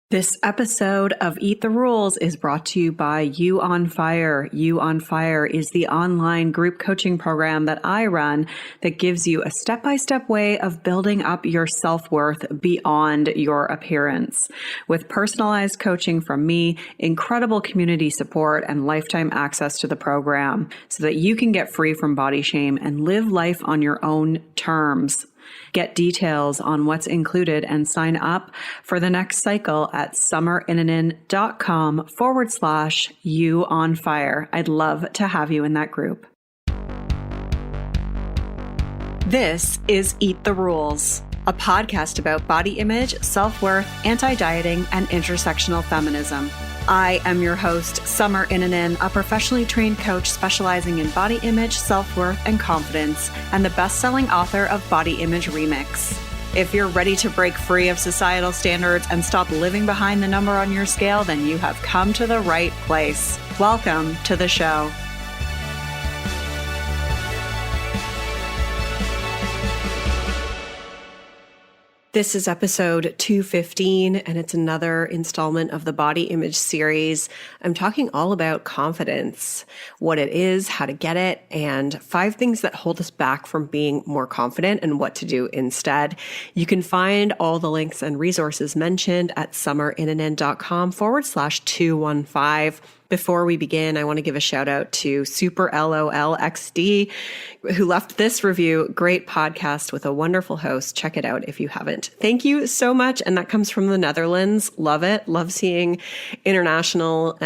This episode of Eat the Rules is brought to you by You on Fire. You on Fire is the online group coaching program that I run that gives you a step-by-step way of building up your self-worth beyond your appearance. With personalized coaching from me, incredible community support, and lifetime access to the program so that you can get free from body shame and live life on your own terms. Get details on what's included and sign up for the next cycle at summerinanen.com/you on fire. I'd love to have you in that group. This is Eat the Rules, a podcast about body image, self-worth, anti-dieting, and intersectional feminism. I am your host, Summer Inanen, a professionally trained coach specializing in body image, self-worth, and confidence, and the best-selling author of Body Image Remix. If you're ready to break free of societal standards and stop living behind the number on your scale, then you have come to the right place. Welcome to the show. This is episode 215, and it's another installment of the body image series. I'm talking all about confidence, what it is, how to get it, and 5 things that hold us back from being more confident and what to do instead. You can find all the links and resources mentioned at summerinanen.com/215. Before we begin, I want to give a shout out to Super LOLXD, who left this review. Great podcast with a wonderful host. Check it out if you haven't. Thank you so much. And that comes from the Netherlands. Love it. Love seeing international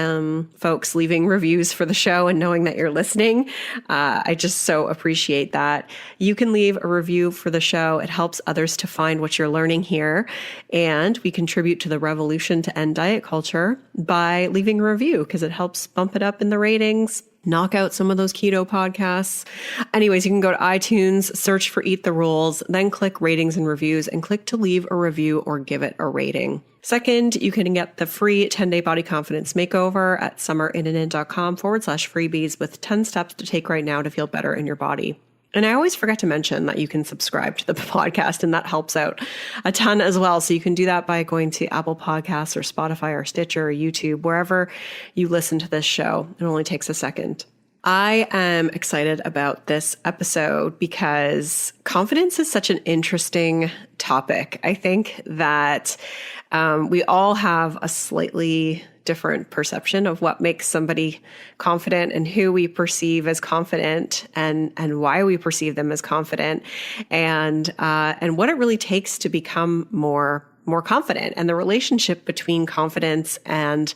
folks leaving reviews for the show and knowing that you're listening. I just so appreciate that. You can leave a review for the show. It helps others to find what you're learning here. And we contribute to the revolution to end diet culture by leaving a review because it helps bump it up in the ratings, knock out some of those keto podcasts. Anyways, you can go to iTunes, search for Eat the Rules, then click ratings and reviews and click to leave a review or give it a rating. Second, you can get the free 10-day body confidence makeover at summerinanen.com/freebies with 10 steps to take right now to feel better in your body. And I always forget to mention that you can subscribe to the podcast, and that helps out a ton as well. So you can do that by going to Apple Podcasts or Spotify or Stitcher or YouTube, wherever you listen to this show. It only takes a second. I am excited about this episode because confidence is such an interesting topic. I think that we all have a slightly different perception of what makes somebody confident and who we perceive as confident and why we perceive them as confident and what it really takes to become more confident and the relationship between confidence and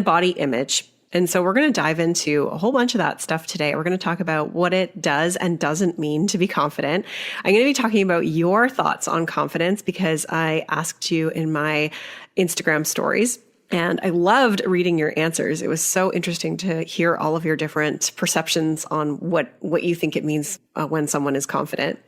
body image. And so we're going to dive into a whole bunch of that stuff today. We're going to talk about what it does and doesn't mean to be confident. I'm going to be talking about your thoughts on confidence because I asked you in my Instagram stories. And I loved reading your answers. It was so interesting to hear all of your different perceptions on what you think it means when someone is confident.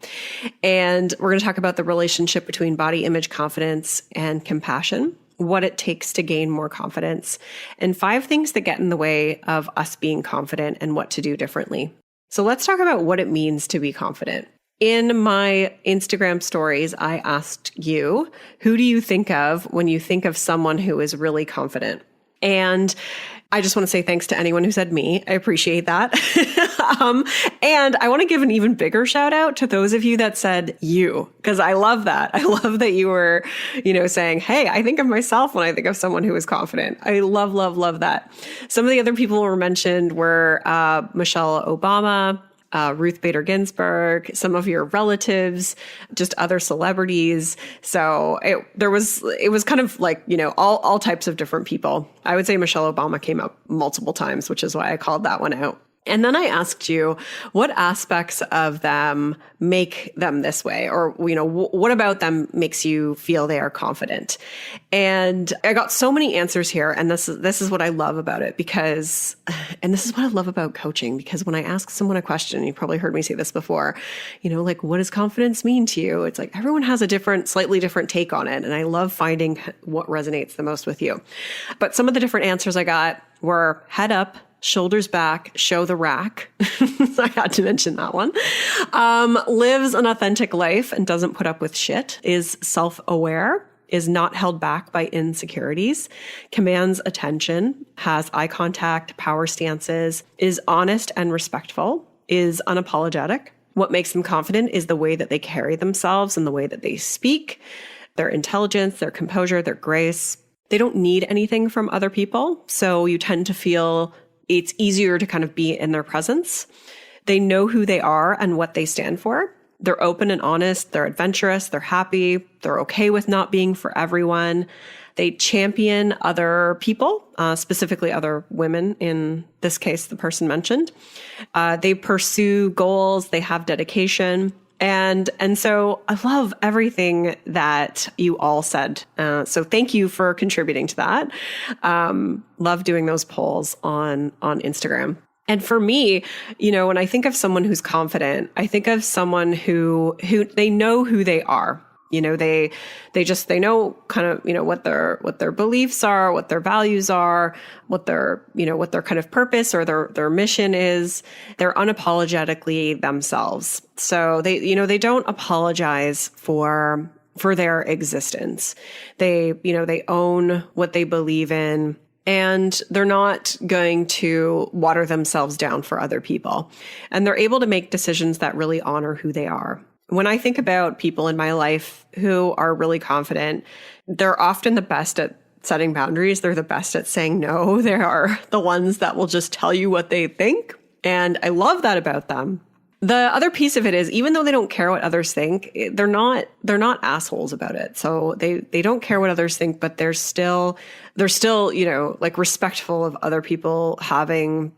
And we're going to talk about the relationship between body image confidence and compassion, what it takes to gain more confidence, and 5 things that get in the way of us being confident and what to do differently. So let's talk about what it means to be confident. In my Instagram stories, I asked you, who do you think of when you think of someone who is really confident? And I just want to say thanks to anyone who said me. I appreciate that. And I want to give an even bigger shout out to those of you that said you, because I love that. I love that you were, saying, hey, I think of myself when I think of someone who is confident. I love, love, love that. Some of the other people who were mentioned were Michelle Obama, Ruth Bader Ginsburg, some of your relatives, just other celebrities. So it was kind of like, all types of different people. I would say Michelle Obama came up multiple times, which is why I called that one out. And then I asked you, what aspects of them make them this way? Or, what about them makes you feel they are confident? And I got so many answers here. And this is what I love about it this is what I love about coaching, because when I ask someone a question, you probably heard me say this before, what does confidence mean to you? It's like everyone has a slightly different take on it. And I love finding what resonates the most with you. But some of the different answers I got were head up, shoulders back, show the rack. I had to mention that one. Lives an authentic life and doesn't put up with shit, is self-aware, is not held back by insecurities, commands attention, has eye contact, power stances, is honest and respectful, is unapologetic. What makes them confident is the way that they carry themselves and the way that they speak, their intelligence, their composure, their grace. They don't need anything from other people, so you tend to feel it's easier to kind of be in their presence. They know who they are and what they stand for. They're open and honest. They're adventurous. They're happy. They're okay with not being for everyone. They champion other people, specifically other women, in this case, the person mentioned. They pursue goals. They have dedication. And so I love everything that you all said. So thank you for contributing to that. Love doing those polls on Instagram. And for me, when I think of someone who's confident, I think of someone who they know who they are. They know kind of, what their beliefs are, what their values are, what their kind of purpose or their mission is. They're unapologetically themselves. So they don't apologize for their existence. They own what they believe in. And they're not going to water themselves down for other people. And they're able to make decisions that really honor who they are. When I think about people in my life who are really confident, they're often the best at setting boundaries. They're the best at saying no. They are the ones that will just tell you what they think. And I love that about them. The other piece of it is, even though they don't care what others think, they're not assholes about it. So they don't care what others think, but they're still, like respectful of other people having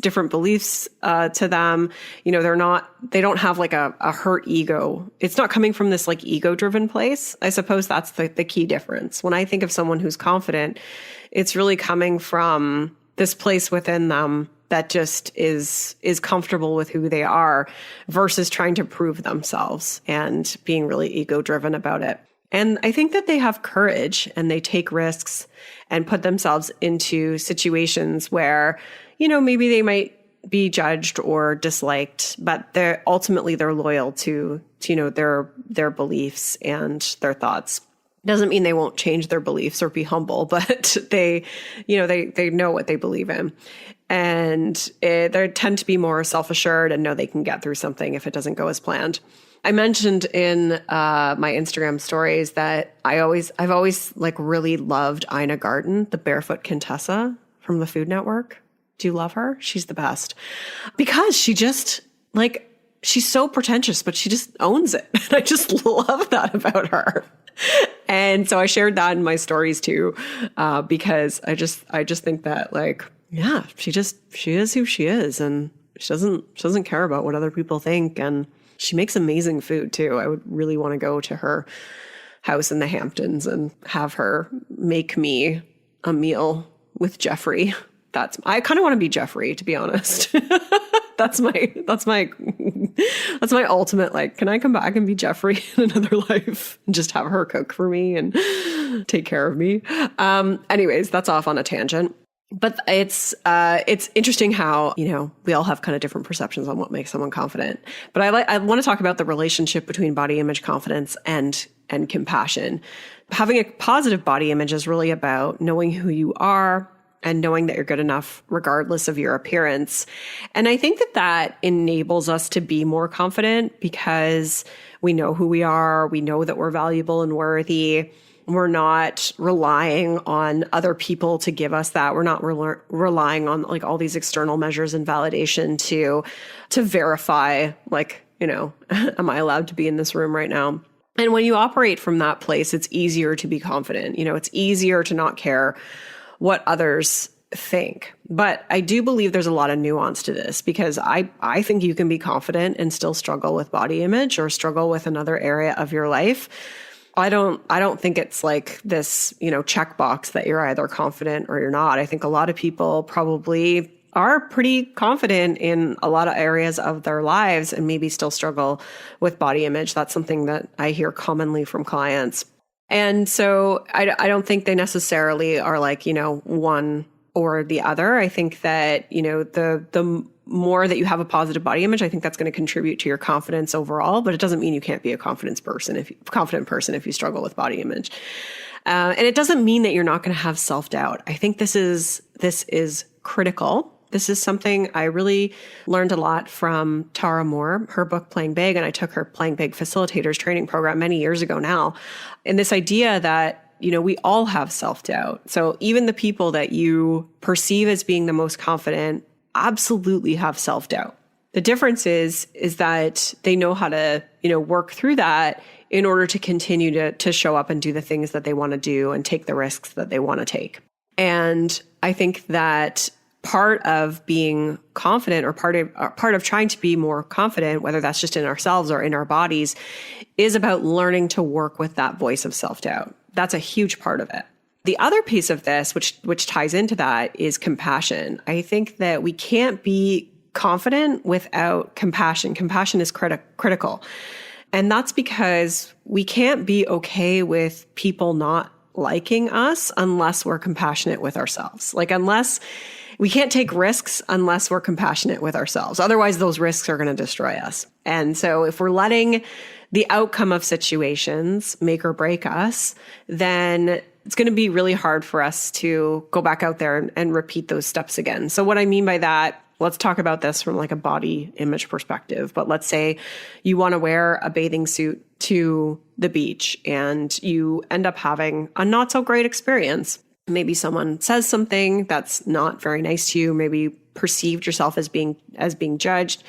different beliefs to them. They don't have like a hurt ego. It's not coming from this like ego driven place. I suppose that's the key difference. When I think of someone who's confident, it's really coming from this place within them that just is comfortable with who they are versus trying to prove themselves and being really ego driven about it. And I think that they have courage and they take risks and put themselves into situations where, maybe they might be judged or disliked, but they're loyal to their beliefs and their thoughts. Doesn't mean they won't change their beliefs or be humble, but they know what they believe in. And they tend to be more self-assured and know they can get through something if it doesn't go as planned. I mentioned in my Instagram stories that I've always like really loved Ina Garten, the barefoot Contessa from the Food Network. Do you love her? She's the best because she just she's so pretentious, but she just owns it. And I just love that about her. And so I shared that in my stories too, because I just think that she is who she is, and she doesn't care about what other people think, and she makes amazing food too. I would really want to go to her house in the Hamptons and have her make me a meal with Jeffrey. I kind of want to be Jeffrey, to be honest. That's my ultimate, can I come back and be Jeffrey in another life and just have her cook for me and take care of me? Anyways, that's off on a tangent. But it's interesting how, we all have kind of different perceptions on what makes someone confident. But I want to talk about the relationship between body image confidence and compassion. Having a positive body image is really about knowing who you are and knowing that you're good enough regardless of your appearance. And I think that enables us to be more confident because we know who we are. We know that we're valuable and worthy. We're not relying on other people to give us that. We're not relying on all these external measures and validation to verify, am I allowed to be in this room right now? And when you operate from that place, it's easier to be confident. It's easier to not care what others think. But I do believe there's a lot of nuance to this because I think you can be confident and still struggle with body image or struggle with another area of your life. I don't think it's like this, checkbox that you're either confident or you're not. I think a lot of people probably are pretty confident in a lot of areas of their lives and maybe still struggle with body image. That's something that I hear commonly from clients. And so I don't think they necessarily are one or the other. I think that, the more that you have a positive body image, I think that's going to contribute to your confidence overall, but it doesn't mean you can't be a confident person if you struggle with body image. And it doesn't mean that you're not going to have self-doubt. I think this is critical. This is something I really learned a lot from Tara Moore, her book, Playing Big, and I took her Playing Big Facilitators training program many years ago now. And this idea that, we all have self-doubt. So even the people that you perceive as being the most confident absolutely have self-doubt. The difference is that they know how to, work through that in order to continue to show up and do the things that they want to do and take the risks that they want to take. And I think that part of being confident, or part of trying to be more confident, whether that's just in ourselves or in our bodies, is about learning to work with that voice of self-doubt. That's a huge part of it. The other piece of this, which ties into that, is compassion. I think that we can't be confident without compassion. Compassion is critical. And that's because we can't be okay with people not liking us unless we're compassionate with ourselves. We can't take risks unless we're compassionate with ourselves. Otherwise, those risks are going to destroy us. And so if we're letting the outcome of situations make or break us, then it's going to be really hard for us to go back out there and repeat those steps again. So what I mean by that, let's talk about this from like a body image perspective. But let's say you want to wear a bathing suit to the beach and you end up having a not so great experience. Maybe someone says something that's not very nice to you. Maybe you perceived yourself as being judged.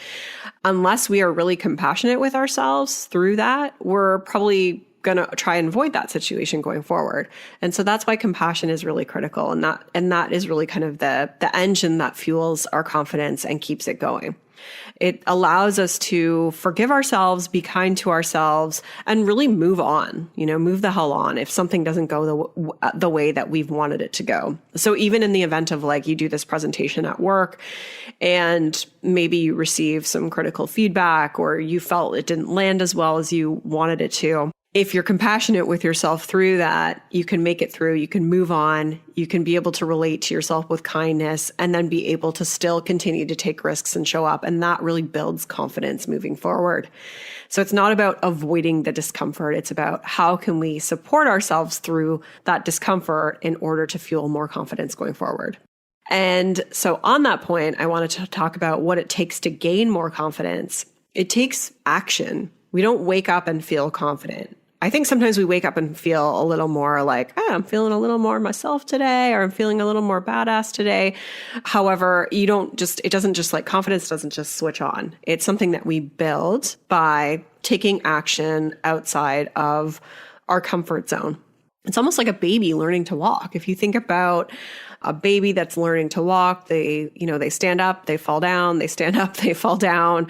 Unless we are really compassionate with ourselves through that, we're probably going to try and avoid that situation going forward. And so that's why compassion is really critical. And that is really kind of the engine that fuels our confidence and keeps it going. It allows us to forgive ourselves, be kind to ourselves, and really move on, move the hell on if something doesn't go the way that we've wanted it to go. So even in the event of you do this presentation at work and maybe you receive some critical feedback or you felt it didn't land as well as you wanted it to, if you're compassionate with yourself through that, you can make it through, you can move on, you can be able to relate to yourself with kindness, and then be able to still continue to take risks and show up. And that really builds confidence moving forward. So it's not about avoiding the discomfort. It's about how can we support ourselves through that discomfort in order to fuel more confidence going forward. And so on that point, I wanted to talk about what it takes to gain more confidence. It takes action. We don't wake up and feel confident. I think sometimes we wake up and feel a little more like, I'm feeling a little more myself today, or I'm feeling a little more badass today. However, confidence doesn't just switch on. It's something that we build by taking action outside of our comfort zone. It's almost like a baby learning to walk. If you think about a baby that's learning to walk, they stand up, they fall down, they stand up, they fall down,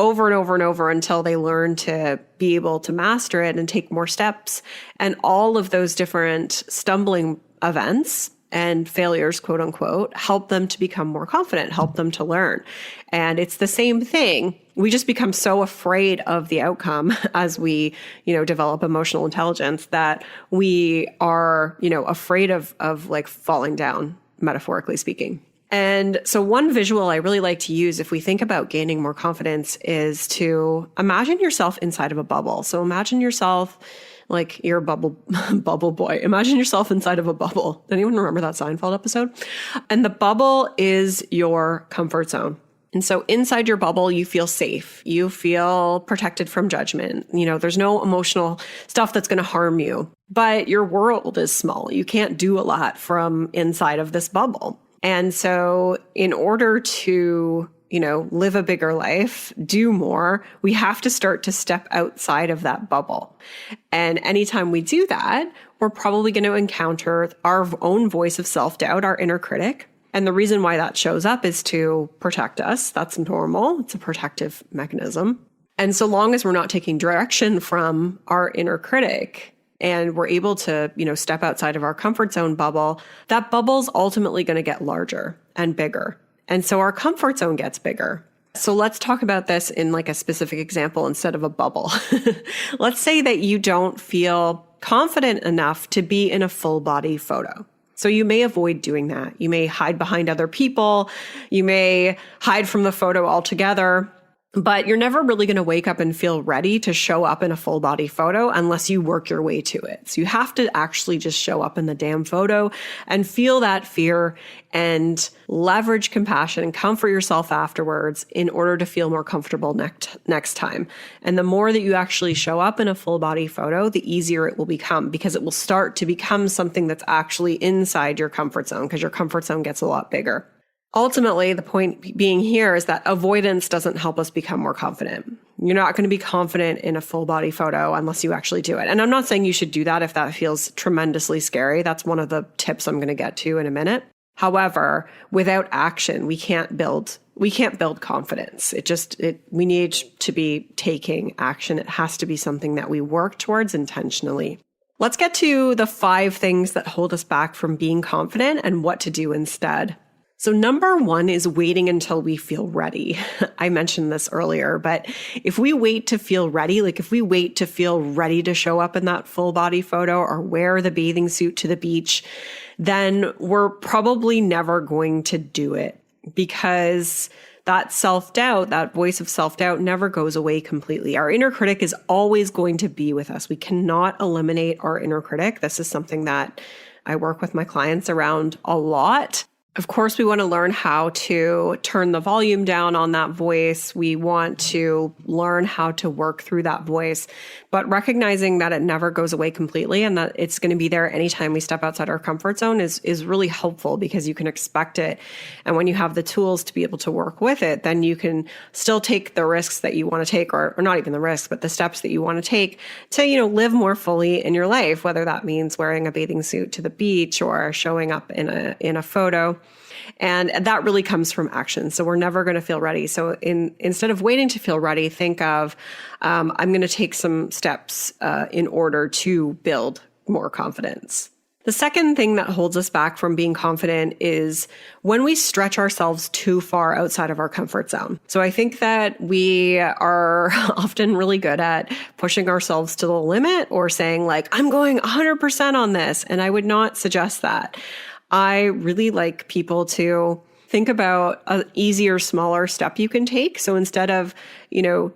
over and over and over until they learn to be able to master it and take more steps. And all of those different stumbling events and failures, quote unquote, help them to become more confident, help them to learn. And it's the same thing. We just become so afraid of the outcome as we, develop emotional intelligence that we are, afraid of falling down, metaphorically speaking. And so one visual I really like to use if we think about gaining more confidence is to imagine yourself inside of a bubble. So imagine yourself like you're a bubble boy. Imagine yourself inside of a bubble. Anyone remember that Seinfeld episode? And the bubble is your comfort zone. And so inside your bubble, you feel safe. You feel protected from judgment. There's no emotional stuff that's going to harm you. But your world is small. You can't do a lot from inside of this bubble. And so in order to, live a bigger life, do more, we have to start to step outside of that bubble. And anytime we do that, we're probably going to encounter our own voice of self-doubt, our inner critic. And the reason why that shows up is to protect us. That's normal. It's a protective mechanism. And so long as we're not taking direction from our inner critic, and we're able to, step outside of our comfort zone bubble, that bubble's ultimately going to get larger and bigger. And so our comfort zone gets bigger. So let's talk about this in a specific example instead of a bubble. Let's say that you don't feel confident enough to be in a full body photo. So you may avoid doing that. You may hide behind other people. You may hide from the photo altogether. But you're never really going to wake up and feel ready to show up in a full body photo unless you work your way to it. So you have to actually just show up in the damn photo and feel that fear and leverage compassion and comfort yourself afterwards in order to feel more comfortable next time. And the more that you actually show up in a full body photo, the easier it will become, because it will start to become something that's actually inside your comfort zone, because your comfort zone gets a lot bigger. Ultimately, the point being here is that avoidance doesn't help us become more confident. You're not going to be confident in a full body photo unless you actually do it. And I'm not saying you should do that if that feels tremendously scary. That's one of the tips I'm going to get to in a minute. However, without action, we can't build confidence. We need to be taking action. It has to be something that we work towards intentionally. Let's get to the 5 things that hold us back from being confident and what to do instead. So number 1 is waiting until we feel ready. I mentioned this earlier, but if we wait to feel ready, like if we wait to feel ready to show up in that full body photo or wear the bathing suit to the beach, then we're probably never going to do it, because that self-doubt, that voice of self-doubt never goes away completely. Our inner critic is always going to be with us. We cannot eliminate our inner critic. This is something that I work with my clients around a lot. Of course, we want to learn how to turn the volume down on that voice. We want to learn how to work through that voice, but recognizing that it never goes away completely and that it's going to be there anytime we step outside our comfort zone is really helpful, because you can expect it. And when you have the tools to be able to work with it, then you can still take the risks that you want to take, or not even the risks, but the steps that you want to take to, live more fully in your life, whether that means wearing a bathing suit to the beach or showing up in a photo. And that really comes from action. So we're never going to feel ready. So instead of waiting to feel ready, think of, I'm going to take some steps in order to build more confidence. The second thing that holds us back from being confident is when we stretch ourselves too far outside of our comfort zone. So I think that we are often really good at pushing ourselves to the limit or saying like, I'm going 100% on this. And I would not suggest that. I really like people to think about an easier, smaller step you can take. So instead of,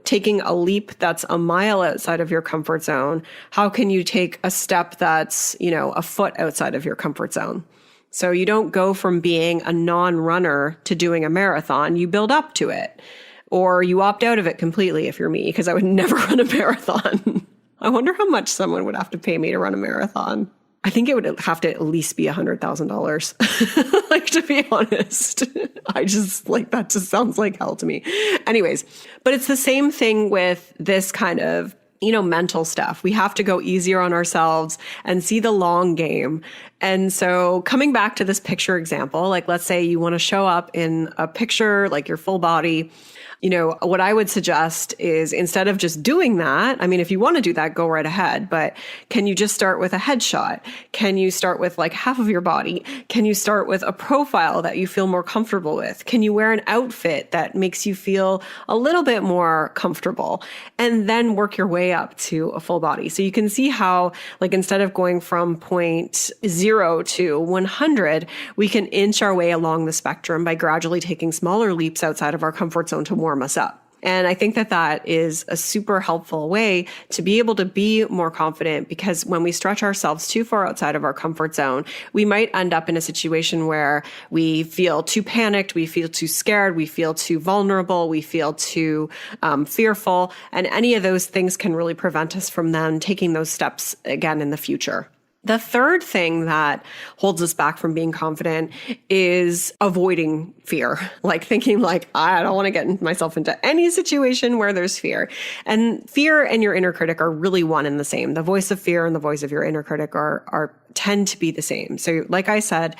taking a leap that's a mile outside of your comfort zone, how can you take a step that's, a foot outside of your comfort zone? So you don't go from being a non-runner to doing a marathon, you build up to it. Or you opt out of it completely if you're me, because I would never run a marathon. I wonder how much someone would have to pay me to run a marathon. I think it would have to at least be $100,000. Like, to be honest, that just sounds like hell to me. Anyways, but it's the same thing with this kind of, mental stuff. We have to go easier on ourselves and see the long game. And so coming back to this picture example, like let's say you want to show up in a picture, like your full body. What I would suggest is, instead of just doing that, if you want to do that, go right ahead. But can you just start with a headshot? Can you start with like half of your body? Can you start with a profile that you feel more comfortable with? Can you wear an outfit that makes you feel a little bit more comfortable? And then work your way up to a full body. So you can see how, like, instead of going from point 0 to 100, we can inch our way along the spectrum by gradually taking smaller leaps outside of our comfort zone to warm us up. And I think that is a super helpful way to be able to be more confident, because when we stretch ourselves too far outside of our comfort zone, we might end up in a situation where we feel too panicked, we feel too scared, we feel too vulnerable, we feel too fearful. And any of those things can really prevent us from then taking those steps again in the future. The third thing that holds us back from being confident is avoiding fear, like thinking like, I don't want to get myself into any situation where there's fear. And fear and your inner critic are really one and the same. The voice of fear and the voice of your inner critic tend to be the same. So like I said,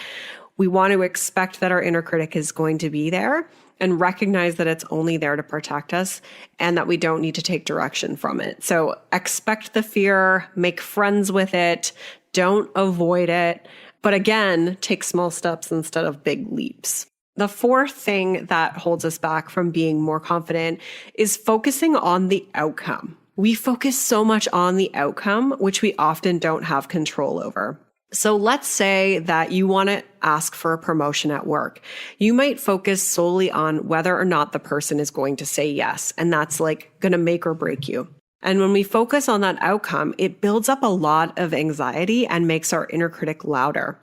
we want to expect that our inner critic is going to be there, and recognize that it's only there to protect us and that we don't need to take direction from it. So expect the fear, make friends with it, don't avoid it. But again, take small steps instead of big leaps. The fourth thing that holds us back from being more confident is focusing on the outcome. We focus so much on the outcome, which we often don't have control over. So let's say that you want to ask for a promotion at work. You might focus solely on whether or not the person is going to say yes. And that's like going to make or break you. And when we focus on that outcome, it builds up a lot of anxiety and makes our inner critic louder.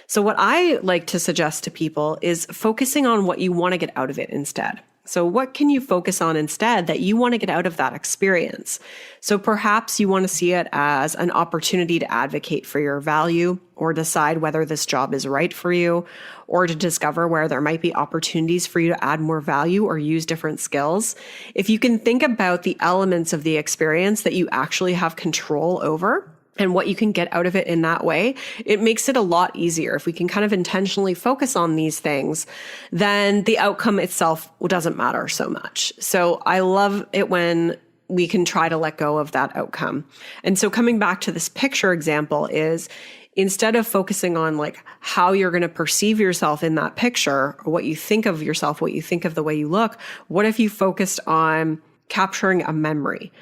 So what I like to suggest to people is focusing on what you want to get out of it instead. So what can you focus on instead that you want to get out of that experience? So perhaps you want to see it as an opportunity to advocate for your value or decide whether this job is right for you, or to discover where there might be opportunities for you to add more value or use different skills. If you can think about the elements of the experience that you actually have control over, and what you can get out of it in that way, it makes it a lot easier. If we can kind of intentionally focus on these things, then the outcome itself doesn't matter so much. So I love it when we can try to let go of that outcome. And so coming back to this picture example is, instead of focusing on like how you're going to perceive yourself in that picture, or what you think of yourself, what you think of the way you look, what if you focused on capturing a memory,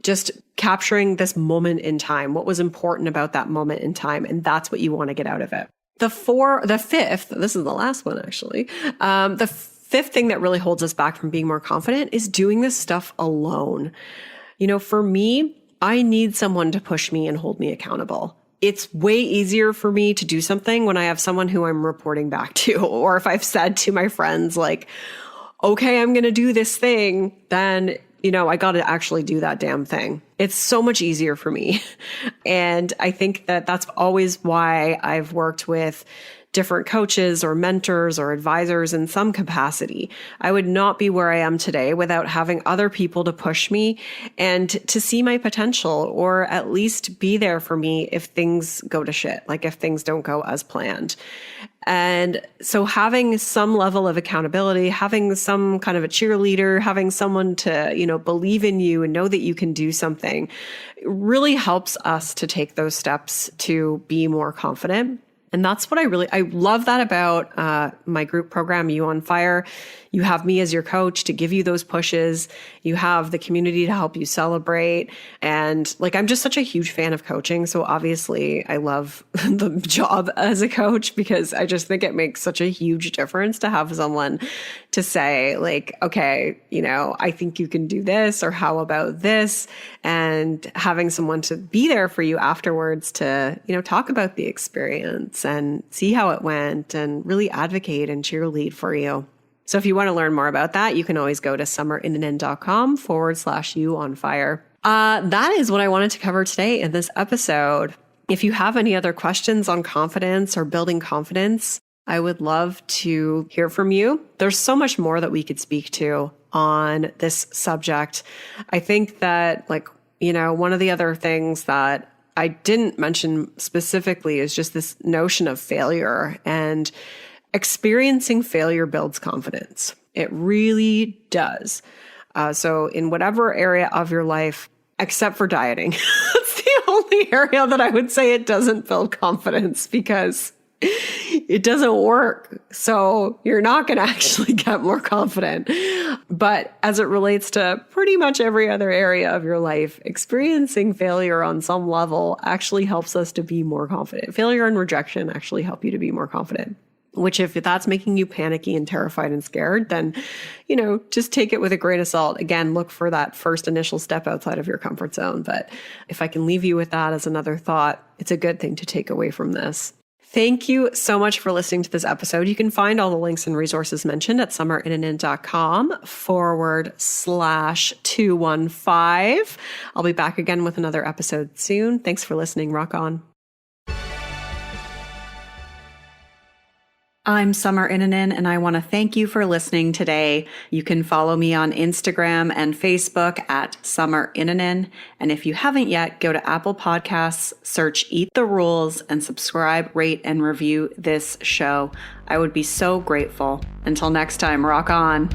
just capturing this moment in time, what was important about that moment in time, and that's what you want to get out of it. The fifth, this is the last one actually, the fifth thing that really holds us back from being more confident is doing this stuff alone. For me, I need someone to push me and hold me accountable. It's way easier for me to do something when I have someone who I'm reporting back to, or if I've said to my friends like, okay, I'm going to do this thing, then I got to actually do that damn thing. It's so much easier for me. And I think that that's always why I've worked with different coaches or mentors or advisors in some capacity. I would not be where I am today without having other people to push me and to see my potential, or at least be there for me if things go to shit, like if things don't go as planned. And so having some level of accountability, having some kind of a cheerleader, having someone to, believe in you and know that you can do something really helps us to take those steps to be more confident. And that's what I love that about my group program, You on Fire. You have me as your coach to give you those pushes. You have the community to help you celebrate. And I'm just such a huge fan of coaching. So obviously I love the job as a coach, because I just think it makes such a huge difference to have someone to say okay, I think you can do this, or how about this? And having someone to be there for you afterwards to, talk about the experience and see how it went and really advocate and cheerlead for you. So if you want to learn more about that, you can always go to summerinnanen.com/you on fire. That is what I wanted to cover today in this episode. If you have any other questions on confidence or building confidence, I would love to hear from you. There's so much more that we could speak to on this subject. I think that one of the other things that I didn't mention specifically is just this notion of failure, and experiencing failure builds confidence. It really does. So in whatever area of your life, except for dieting, that's the only area that I would say it doesn't build confidence, because it doesn't work. So you're not going to actually get more confident. But as it relates to pretty much every other area of your life, experiencing failure on some level actually helps us to be more confident. Failure and rejection actually help you to be more confident. Which, if that's making you panicky and terrified and scared, then, just take it with a grain of salt. Again, look for that first initial step outside of your comfort zone. But if I can leave you with that as another thought, it's a good thing to take away from this. Thank you so much for listening to this episode. You can find all the links and resources mentioned at summerinnanen.com/215. I'll be back again with another episode soon. Thanks for listening. Rock on. I'm Summer Innanen, and I want to thank you for listening today. You can follow me on Instagram and Facebook at Summer Innanen. And if you haven't yet, go to Apple Podcasts, search Eat the Rules, and subscribe, rate, and review this show. I would be so grateful. Until next time, rock on.